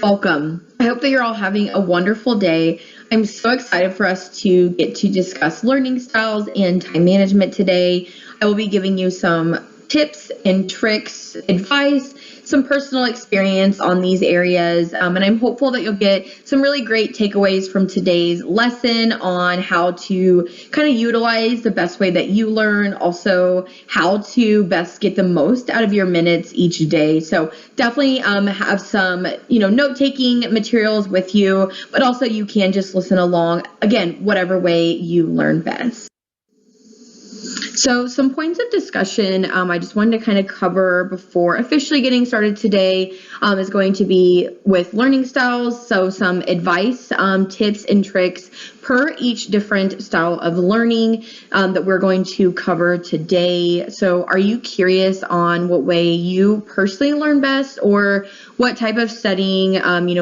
Welcome. I hope that you're all having a wonderful day. I'm so excited for us to get to discuss learning styles and time management today. I will be giving you some tips and tricks, advice, some personal experience on these areas, and I'm hopeful that you'll get some really great takeaways from today's lesson on how to kind of utilize the best way that you learn, also how to best get the most out of your minutes each day. So definitely have some note-taking materials with you, but also you can just listen along, again, whatever way you learn best. So some points of discussion I just wanted to kind of cover before officially getting started today is going to be with learning styles. So some advice, tips, and tricks per each different style of learning that we're going to cover today. So are you curious on what way you personally learn best, or what type of studying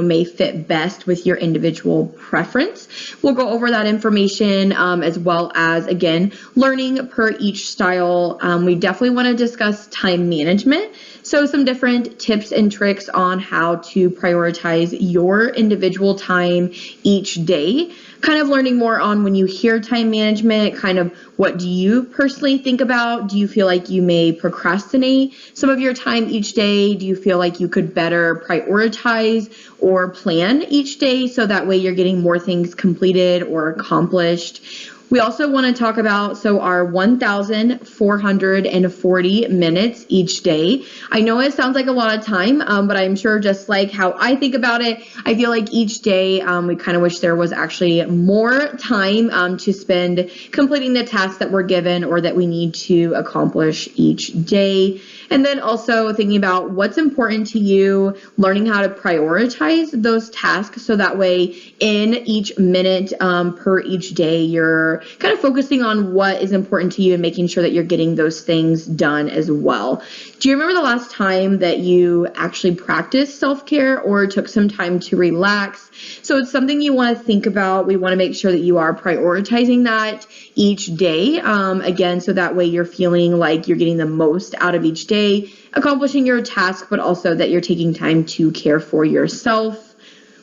may fit best with your individual preference? We'll go over that information as well as, again, learning per each style. We definitely want to discuss time management. So some different tips and tricks on how to prioritize your individual time each day. Kind of learning more on when you hear time management, kind of what do you personally think about? Do you feel like you may procrastinate some of your time each day? Do you feel like you could better prioritize or plan each day so that way you're getting more things completed or accomplished? We also want to talk about our 1,440 minutes each day. I know it sounds like a lot of time, but I'm sure just like how I think about it, I feel like each day we kind of wish there was actually more time to spend completing the tasks that we're given or that we need to accomplish each day. And then also thinking about what's important to you, learning how to prioritize those tasks so that way in each minute per each day, you're kind of focusing on what is important to you and making sure that you're getting those things done as well. Do you remember the last time that you actually practiced self-care or took some time to relax? So it's something you want to think about. We want to make sure that you are prioritizing that each day, again, so that way you're feeling like you're getting the most out of each day, accomplishing your task, but also that you're taking time to care for yourself.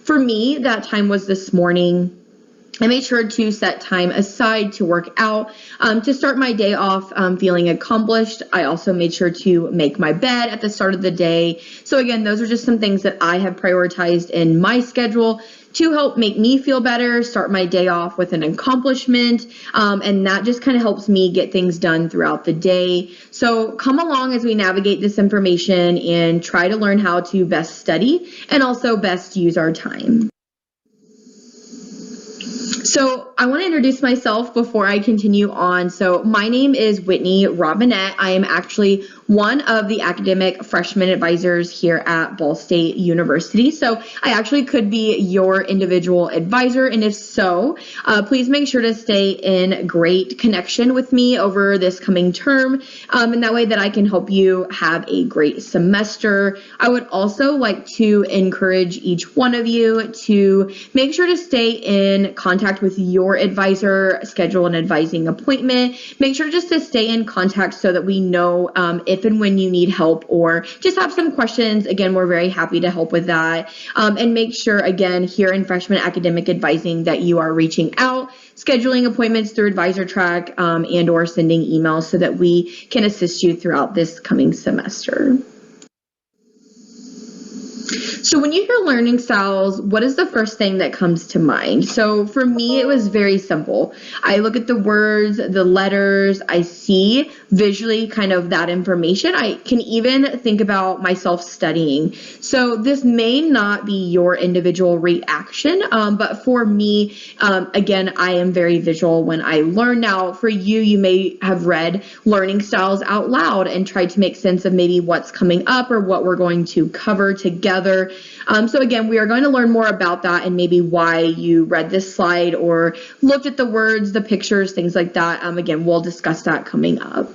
For me, that time was this morning. I made sure to set time aside to work out, to start my day off feeling accomplished. I also made sure to make my bed at the start of the day. So again, those are just some things that I have prioritized in my schedule to help make me feel better, start my day off with an accomplishment, and that just kind of helps me get things done throughout the day. So come along as we navigate this information and try to learn how to best study and also best use our time. So I want to introduce myself before I continue on. So my name is Whitney Robinette. I am actually one of the academic freshman advisors here at Ball State University. So I actually could be your individual advisor. And if so, please make sure to stay in great connection with me over this coming term. And that way that I can help you have a great semester. I would also like to encourage each one of you to make sure to stay in contact with your advisor, schedule an advising appointment. Make sure just to stay in contact so that we know if and when you need help or just have some questions. Again, we're very happy to help with that. And make sure, again, here in freshman academic advising that you are reaching out, scheduling appointments through Advisor Track and or sending emails so that we can assist you throughout this coming semester. So when you hear learning styles, what is the first thing that comes to mind? So for me, it was very simple. I look at the words, the letters, I see visually kind of that information. I can even think about myself studying. So this may not be your individual reaction, but for me, again, I am very visual when I learn. Now, for you, you may have read learning styles out loud and tried to make sense of maybe what's coming up or what we're going to cover together. So again, we are going to learn more about that and maybe why you read this slide or looked at the words, the pictures, things like that. Again, we'll discuss that coming up.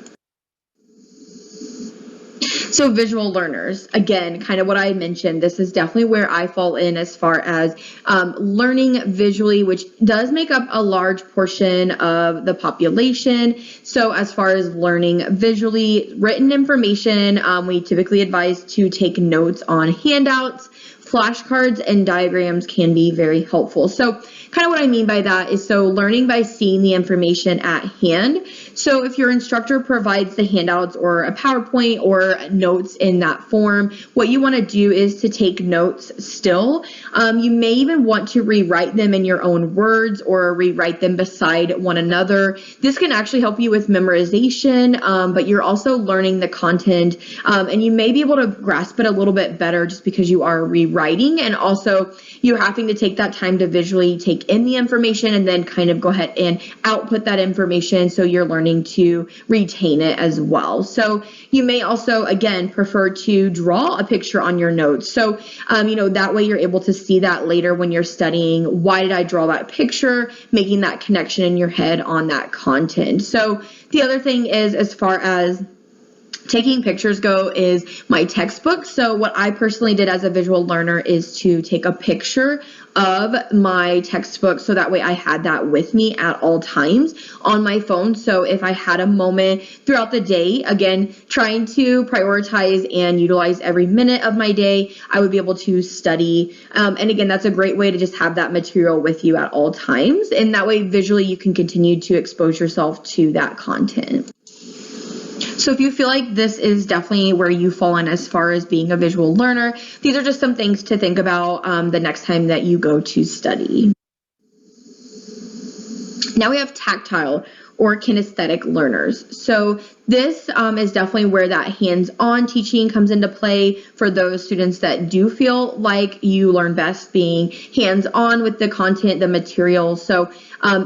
So visual learners, again, kind of what I mentioned, this is definitely where I fall in as far as learning visually, which does make up a large portion of the population. So as far as learning visually, written information, we typically advise to take notes on handouts. flashcards and diagrams can be very helpful. So kind of what I mean by that is, so learning by seeing the information at hand. So if your instructor provides the handouts or a PowerPoint or notes in that form, what you want to do is to take notes still. You may even want to rewrite them in your own words or rewrite them beside one another. This can actually help you with memorization, but you're also learning the content, and you may be able to grasp it a little bit better just because you are rewriting, and also you're having to take that time to visually take in the information and then kind of go ahead and output that information, so you're learning to retain it as well. So you may also, again, prefer to draw a picture on your notes. So, that way you're able to see that later when you're studying. Why did I draw that picture? Making that connection in your head on that content. So the other thing is, as far as taking pictures go, is my textbook. So what I personally did as a visual learner is to take a picture of my textbook, so that way I had that with me at all times on my phone. So if I had a moment throughout the day, again, trying to prioritize and utilize every minute of my day, I would be able to study. And again, that's a great way to just have that material with you at all times. And that way visually you can continue to expose yourself to that content. So if you feel like this is definitely where you fall in as far as being a visual learner, these are just some things to think about the next time that you go to study. Now we have tactile or kinesthetic learners. So this is definitely where that hands-on teaching comes into play for those students that do feel like you learn best being hands-on with the content, the material. So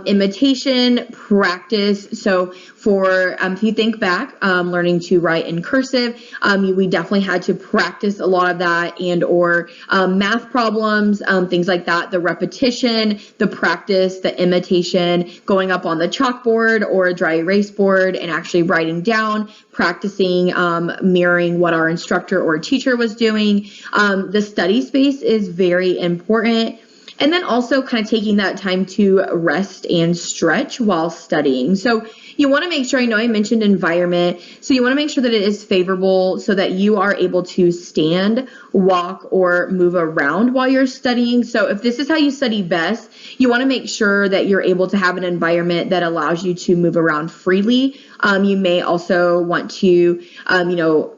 imitation, practice. So for, if you think back, learning to write in cursive, we definitely had to practice a lot of that, and or math problems, things like that, the repetition, the practice, the imitation, going up on the chalkboard or a dry erase board and actually writing down, practicing, mirroring what our instructor or teacher was doing. The study space is very important. And then also kind of taking that time to rest and stretch while studying. So you want to make sure, I know I mentioned environment, so you want to make sure that it is favorable so that you are able to stand, walk, or move around while you're studying. So if this is how you study best, you want to make sure that you're able to have an environment that allows you to move around freely. You may also want to,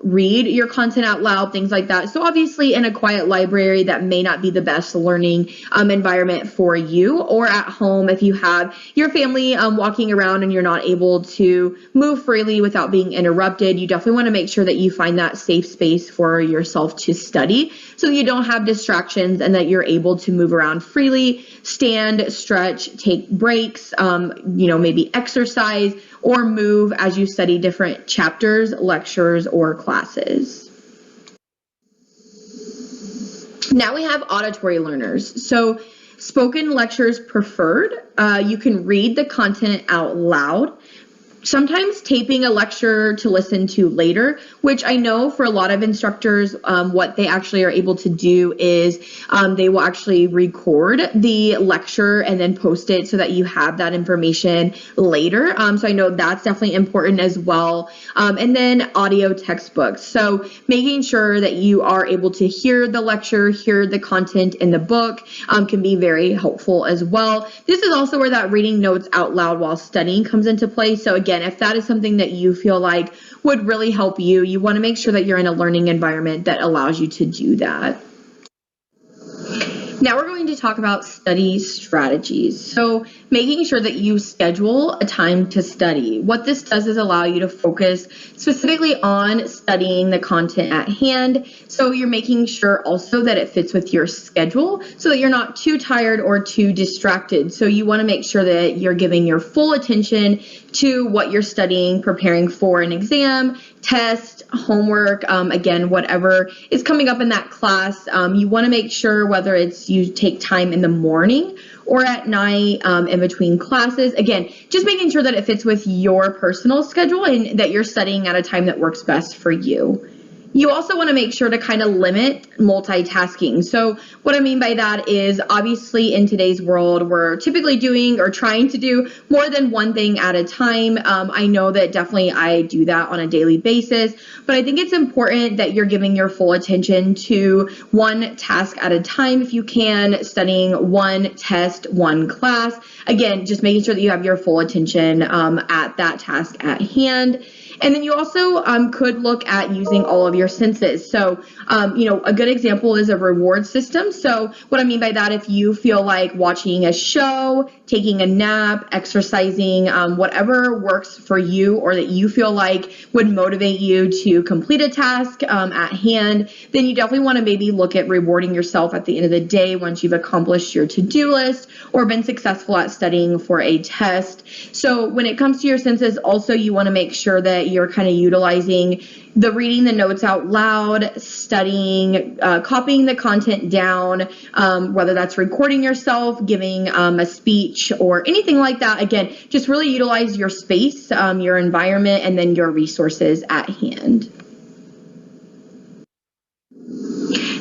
read your content out loud, things like that. So obviously in a quiet library, that may not be the best learning environment for you, or at home if you have your family walking around and you're not able to move freely without being interrupted. You definitely want to make sure that you find that safe space for yourself to study, so you don't have distractions and that you're able to move around freely, stand, stretch, take breaks, maybe exercise or move as you study different chapters, lectures, or classes. Now we have auditory learners. So spoken lectures preferred. You can read the content out loud. Sometimes taping a lecture to listen to later, which I know for a lot of instructors, what they actually are able to do is they will actually record the lecture and then post it so that you have that information later. So I know that's definitely important as well. And then audio textbooks. So making sure that you are able to hear the lecture, hear the content in the book can be very helpful as well. This is also where that reading notes out loud while studying comes into play. So again, if that is something that you feel like would really help you, you want to make sure that you're in a learning environment that allows you to do that. Now we're going to talk about study strategies. So making sure that you schedule a time to study. What this does is allow you to focus specifically on studying the content at hand. So you're making sure also that it fits with your schedule so that you're not too tired or too distracted. So you want to make sure that you're giving your full attention to what you're studying, preparing for an exam, test, homework, again, whatever is coming up in that class. You want to make sure whether it's you take time in the morning or at night in between classes. Again, just making sure that it fits with your personal schedule and that you're studying at a time that works best for you. You also want to make sure to kind of limit multitasking. So what I mean by that is, obviously in today's world, we're typically doing or trying to do more than one thing at a time. I know that definitely I do that on a daily basis, but I think it's important that you're giving your full attention to one task at a time if you can, studying one test, one class. Again, just making sure that you have your full attention at that task at hand. And then you also could look at using all of your senses. So, a good example is a reward system. So what I mean by that, if you feel like watching a show, taking a nap, exercising, whatever works for you or that you feel like would motivate you to complete a task at hand, then you definitely want to maybe look at rewarding yourself at the end of the day once you've accomplished your to-do list or been successful at studying for a test. So when it comes to your senses, also you want to make sure that you're kind of utilizing the reading the notes out loud, studying, copying the content down, whether that's recording yourself, giving a speech or anything like that. Again, just really utilize your space, your environment, and then your resources at hand.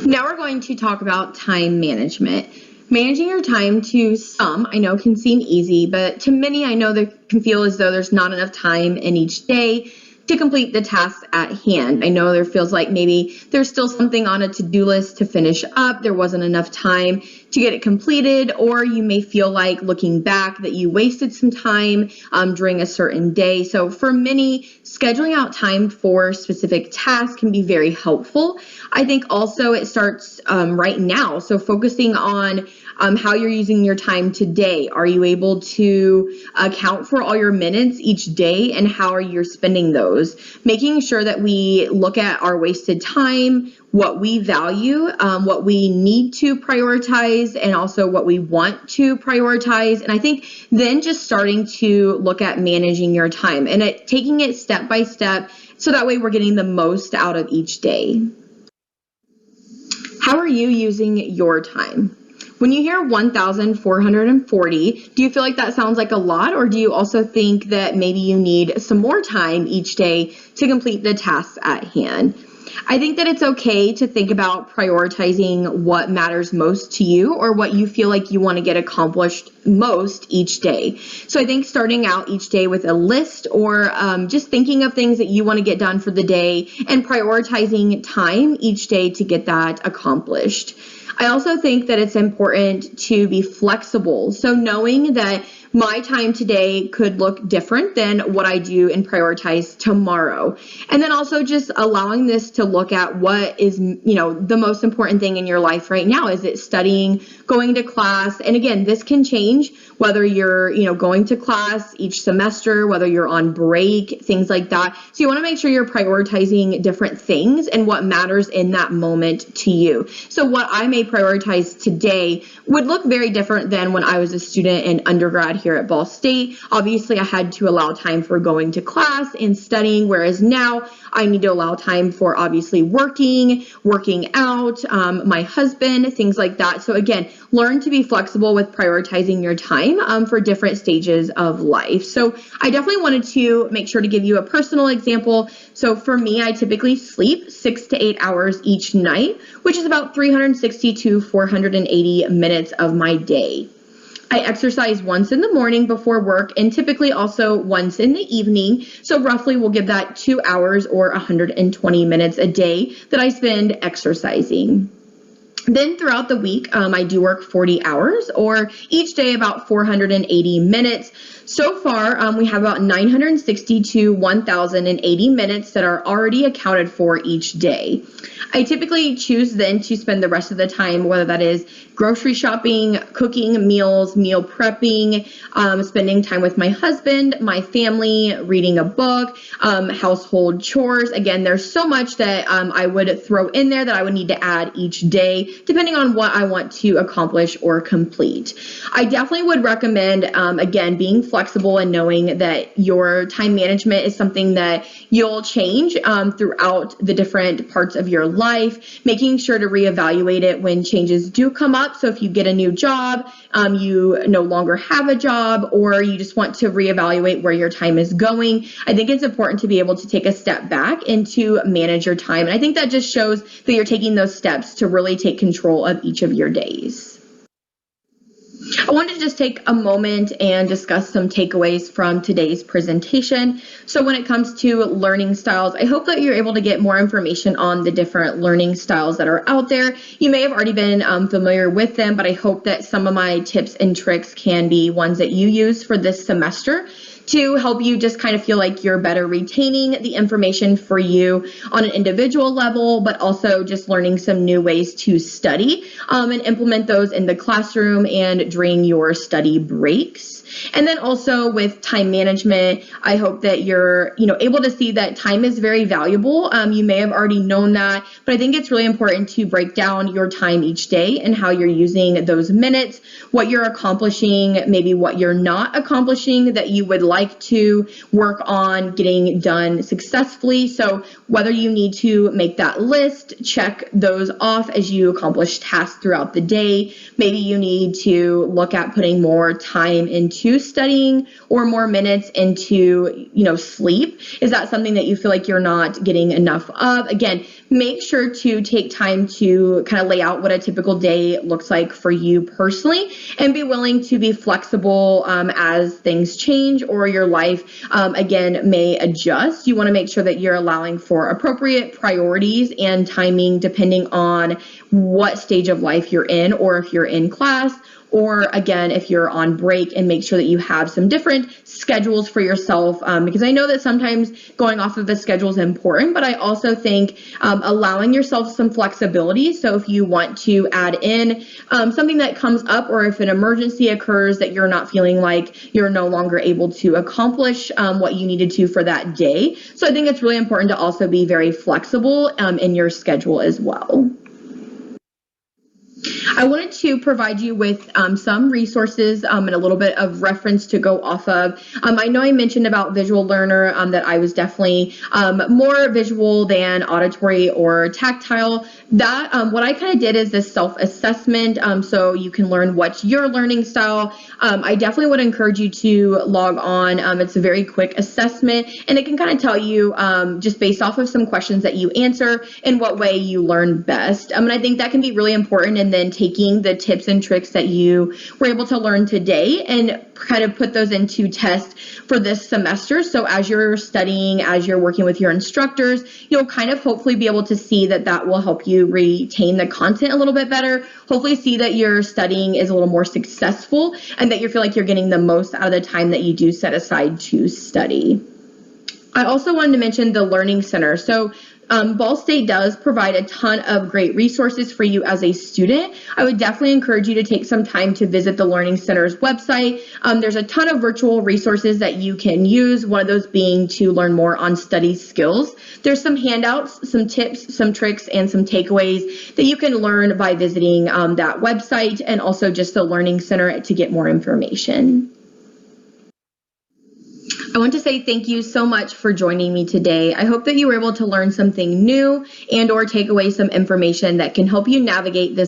Now we're going to talk about time management. Managing your time to some, I know, can seem easy, but to many, I know that can feel as though there's not enough time in each day to complete the tasks at hand. I know there feels like maybe there's still something on a to-do list to finish up. There wasn't enough time to get it completed, or you may feel like looking back that you wasted some time during a certain day. So for many, scheduling out time for specific tasks can be very helpful. I think also it starts right now. So focusing on how you're using your time today. Are you able to account for all your minutes each day, and how are you spending those? Making sure that we look at our wasted time, what we value, what we need to prioritize, and also what we want to prioritize. And I think then just starting to look at managing your time and taking it step by step, so that way we're getting the most out of each day. How are you using your time? When you hear 1,440, do you feel like that sounds like a lot, or do you also think that maybe you need some more time each day to complete the tasks at hand? I think that it's okay to think about prioritizing what matters most to you, or what you feel like you want to get accomplished most each day. So I think starting out each day with a list, or just thinking of things that you want to get done for the day and prioritizing time each day to get that accomplished. I also think that it's important to be flexible. So knowing that my time today could look different than what I do and prioritize tomorrow. And then also just allowing this to look at what is, the most important thing in your life right now. Is it studying, going to class? And again, this can change whether you're, going to class each semester, whether you're on break, things like that. So you want to make sure you're prioritizing different things and what matters in that moment to you. So what I may prioritize today would look very different than when I was a student in undergrad here at Ball State. Obviously, I had to allow time for going to class and studying, whereas now I need to allow time for obviously working out, my husband, things like that. So again, learn to be flexible with prioritizing your time for different stages of life. So I definitely wanted to make sure to give you a personal example. So for me, I typically sleep 6 to 8 hours each night, which is about 360 to 480 minutes of my day. I exercise once in the morning before work, and typically also once in the evening. So roughly we'll give that 2 hours or 120 minutes a day that I spend exercising. Then throughout the week, I do work 40 hours, or each day about 480 minutes. So far, we have about 960 to 1,080 minutes that are already accounted for each day. I typically choose then to spend the rest of the time, whether that is grocery shopping, cooking meals, meal prepping, spending time with my husband, my family, reading a book, household chores. Again, there's so much that I would throw in there that I would need to add each day. depending on what I want to accomplish or complete. I definitely would recommend, again, being flexible and knowing that your time management is something that you'll change throughout the different parts of your life, making sure to reevaluate it when changes do come up. So if you get a new job, you no longer have a job, or you just want to reevaluate where your time is going, I think it's important to be able to take a step back and to manage your time. And I think that just shows that you're taking those steps to really take control of each of your days. I wanted to just take a moment and discuss some takeaways from today's presentation. So when it comes to learning styles, I hope that you're able to get more information on the different learning styles that are out there. You may have already been familiar with them, but I hope that some of my tips and tricks can be ones that you use for this semester to help you just kind of feel like you're better retaining the information for you on an individual level, but also just learning some new ways to study and implement those in the classroom and during your study breaks. And then also with time management, I hope that you're able to see that time is very valuable. You may have already known that, but I think it's really important to break down your time each day and how you're using those minutes, what you're accomplishing, maybe what you're not accomplishing that you would like to work on getting done successfully. So whether you need to make that list, check those off as you accomplish tasks throughout the day. Maybe you need to look at putting more time into studying or more minutes into, sleep. Is that something that you feel like you're not getting enough of? Again, make sure to take time to kind of lay out what a typical day looks like for you personally and be willing to be flexible as things change or your life, again, may adjust. You want to make sure that you're allowing for appropriate priorities and timing depending on what stage of life you're in, or if you're in class, or again, if you're on break, and make sure that you have some different schedules for yourself, because I know that sometimes going off of the schedule is important, but I also think allowing yourself some flexibility. So if you want to add in something that comes up, or if an emergency occurs that you're not feeling like you're no longer able to accomplish what you needed to for that day. So I think it's really important to also be very flexible in your schedule as well. I wanted to provide you with some resources and a little bit of reference to go off of. I know I mentioned about visual learner that I was definitely more visual than auditory or tactile. That what I kind of did is this self-assessment, so you can learn what's your learning style. I definitely would encourage you to log on. It's a very quick assessment, and it can kind of tell you just based off of some questions that you answer in what way you learn best. And I think that can be really important, and then taking the tips and tricks that you were able to learn today and kind of put those into test for this semester. So as you're studying, as you're working with your instructors, you'll kind of hopefully be able to see that that will help you retain the content a little bit better. Hopefully see that your studying is a little more successful and that you feel like you're getting the most out of the time that you do set aside to study. I also wanted to mention the Learning Center. So Ball State does provide a ton of great resources for you as a student. I would definitely encourage you to take some time to visit the Learning Center's website. There's a ton of virtual resources that you can use, one of those being to learn more on study skills. There's some handouts, some tips, some tricks, and some takeaways that you can learn by visiting that website, and also just the Learning Center to get more information. I want to say thank you so much for joining me today. I hope that you were able to learn something new and or take away some information that can help you navigate this